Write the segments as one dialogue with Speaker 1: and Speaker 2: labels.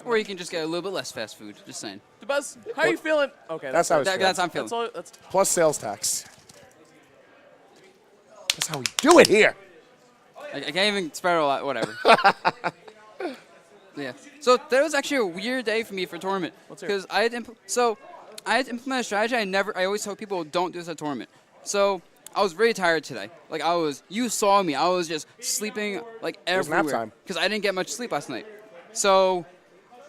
Speaker 1: Or you can just get a little bit less fast food. Just saying.
Speaker 2: Dabuz, how are you feeling? Okay,
Speaker 3: That's how it's
Speaker 1: That's how I'm feeling.
Speaker 2: that's
Speaker 3: Plus sales tax. That's how we do it here.
Speaker 1: I can't even spread a lot. Whatever. Yeah. So that was actually a weird day for me for tournament
Speaker 2: Let's hear it.
Speaker 1: because I had to implement a strategy. I always tell people don't do this at tournament. So I was really tired today. Like you saw me. I was just sleeping like
Speaker 3: was nap
Speaker 1: everywhere
Speaker 3: time.
Speaker 1: because I didn't get much sleep last night. So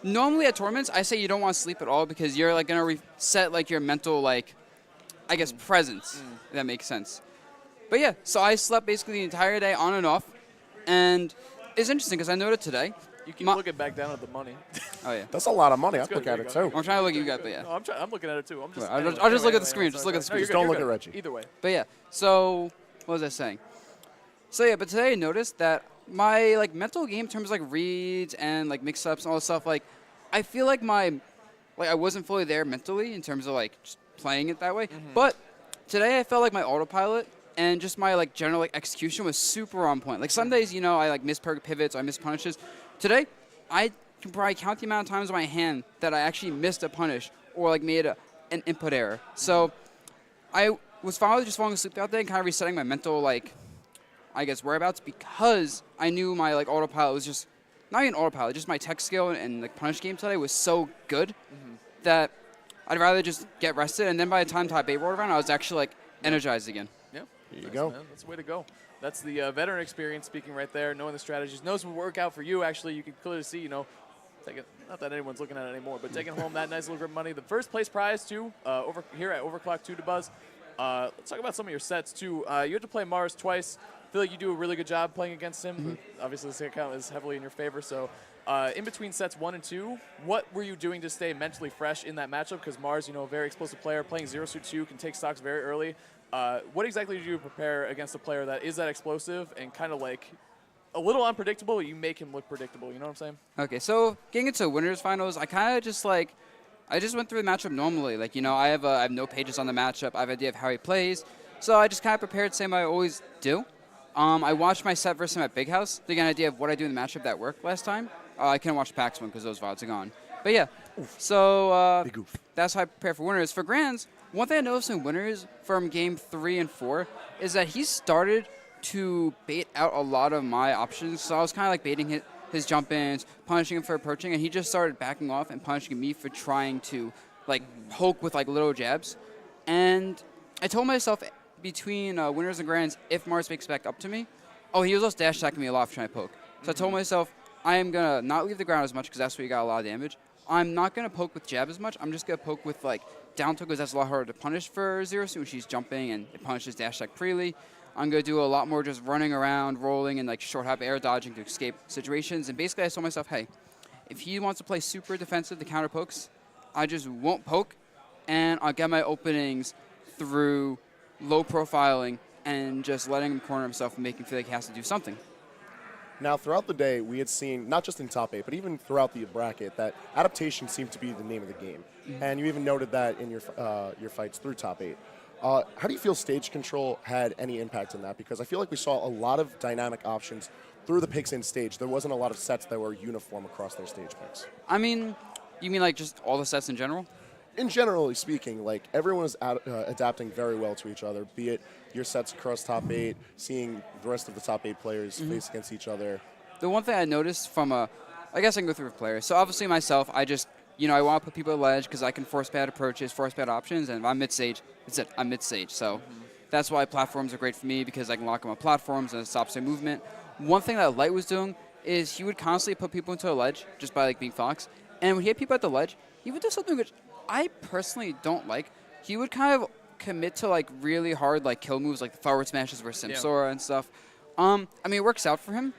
Speaker 1: normally at tournaments, I say you don't want to sleep at all because you're like gonna reset like your mental like, I guess presence. If that makes sense. But yeah, so I slept basically the entire day on and off, and it's interesting because I noticed today.
Speaker 2: You keep looking back down at the money.
Speaker 1: Oh yeah.
Speaker 3: That's a lot of money. I'd
Speaker 2: good.
Speaker 3: look at
Speaker 2: There
Speaker 3: it
Speaker 2: you
Speaker 3: too.
Speaker 1: I'm trying to look at you guys, but yeah.
Speaker 2: No, I'm looking at it too.
Speaker 1: I'll just look at the screen. Just look at the screen.
Speaker 3: Just don't look at Reggie.
Speaker 2: Either way.
Speaker 1: But yeah, so what was I saying? So yeah, but today I noticed that my like mental game in terms of like reads and like mix-ups and all this stuff, like I feel like I wasn't fully there mentally in terms of like just playing it that way. But today I felt like my autopilot and just my like general like execution was super on point. Like some days, I like miss pivots, I miss punishes. Today, I can probably count the amount of times on my hand that I actually missed a punish or like made an input error. So I was finally just falling asleep that day and kind of resetting my mental like, I guess whereabouts because I knew my like autopilot was just not even autopilot, just my tech skill and like punish game today was so good that I'd rather just get rested. And then by the time top 8 rolled around, I was actually like energized again.
Speaker 2: Yeah.
Speaker 3: There you go.
Speaker 2: Man. That's the way to go. That's the veteran experience speaking right there, knowing the strategies, knows what will work out for you. Actually, you can clearly see, not that anyone's looking at it anymore, but taking home that nice little grip of money. The first place prize, too, over here at Overclocked 2 Dabuz. Let's talk about some of your sets, too. You had to play Mars twice. I feel like you do a really good job playing against him. Obviously, this account is heavily in your favor. So in between sets 1 and 2, what were you doing to stay mentally fresh in that matchup? Because Mars, a very explosive player, playing 0-2 can take stocks very early. What exactly did you prepare against a player that is that explosive and kind of like a little unpredictable, but you make him look predictable? You know what I'm saying?
Speaker 1: Okay, so getting into winners finals, I kind of just like I just went through the matchup normally. Like I have no pages on the matchup. I have an idea of how he plays, so I just kind of prepared same I always do. I watched my set versus him at Big House to get an idea of what I do in the matchup that worked last time. I couldn't watch PAX one because those VODs are gone. But yeah, so that's how I prepare for winners. For grands, one thing I noticed in winners from game 3 and 4 is that he started to bait out a lot of my options. So I was kind of like baiting his jump ins, punishing him for approaching, and he just started backing off and punishing me for trying to like poke with like little jabs. And I told myself between winners and grands, if Mars makes back up to me, he was also dash attacking me a lot for trying to poke. So I told myself I am going to not leave the ground as much because that's where you got a lot of damage. I'm not going to poke with jab as much. I'm just going to poke with like down tilt because that's a lot harder to punish for 0-2 when she's jumping and it punishes dash attack freely. I'm going to do a lot more just running around, rolling, and like short hop air dodging to escape situations. And basically I told myself, hey, if he wants to play super defensive, the counter pokes, I just won't poke, and I'll get my openings through low profiling and just letting him corner himself and making him feel like he has to do something.
Speaker 3: Now, throughout the day, we had seen, not just in top 8, but even throughout the bracket, that adaptation seemed to be the name of the game. And you even noted that in your fights through top 8. How do you feel stage control had any impact on that? Because I feel like we saw a lot of dynamic options through the picks in stage. There wasn't a lot of sets that were uniform across their stage picks.
Speaker 1: I mean, you mean like just all the sets in general?
Speaker 3: In generally speaking, like everyone is adapting very well to each other, be it your sets across top 8, seeing the rest of the top 8 players face against each other.
Speaker 1: The one thing I noticed from I guess I can go through with players. So obviously myself, I just, I want to put people at ledge because I can force bad approaches, force bad options, and if I'm mid-stage, that's it, I'm mid-stage. So that's why platforms are great for me because I can lock them on platforms and it stops their movement. One thing that Light was doing is he would constantly put people into a ledge just by like being Fox. And when he had people at the ledge, he would do something which I personally don't like. He would kind of commit to like really hard like kill moves like the forward smashes versus Simsora and stuff. I mean, it works out for him,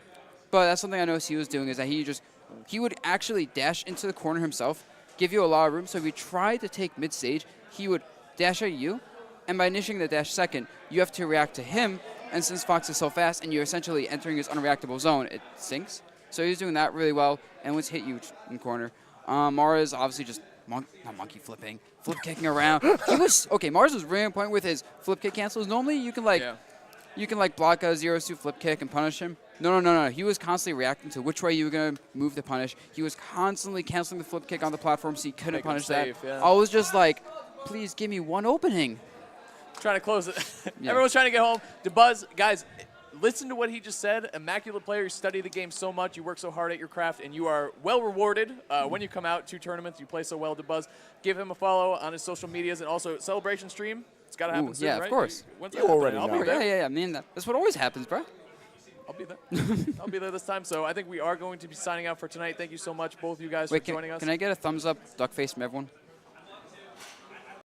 Speaker 1: but that's something I noticed he was doing is that he would actually dash into the corner himself, give you a lot of room. So if you tried to take mid stage, he would dash at you, and by initiating the dash second, you have to react to him. And since Fox is so fast and you're essentially entering his unreactable zone, it sinks. So he's doing that really well and was hit you in corner. Mara's obviously just not monkey flipping, flip kicking around. Mars was really on point with his flip kick cancels. Normally you can block a 0-2 flip kick and punish him. No. He was constantly reacting to which way you were going to move to punish. He was constantly canceling the flip kick on the platform so he couldn't
Speaker 2: Make him
Speaker 1: punish
Speaker 2: safe,
Speaker 1: that.
Speaker 2: yeah.
Speaker 1: I was just like, please give me one opening.
Speaker 2: Trying to close it.
Speaker 1: Yeah.
Speaker 2: Everyone's trying to get home. Dabuz, guys, listen to what he just said. Immaculate player. You study the game so much. You work so hard at your craft, and you are well rewarded when you come out to tournaments. You play so well, Dabuz. Give him a follow on his social medias and also celebration stream. It's got to happen soon,
Speaker 1: yeah,
Speaker 2: right?
Speaker 1: of course.
Speaker 2: When's
Speaker 3: You
Speaker 2: that
Speaker 3: already
Speaker 2: happening? I'll
Speaker 3: know.
Speaker 2: be there.
Speaker 1: Yeah. I mean, that's what always happens, bro.
Speaker 2: I'll be there. I'll be there this time. So I think we are going to be signing out for tonight. Thank you so much, both of you guys,
Speaker 1: Wait,
Speaker 2: for joining us.
Speaker 1: can I get a thumbs up duck face from everyone?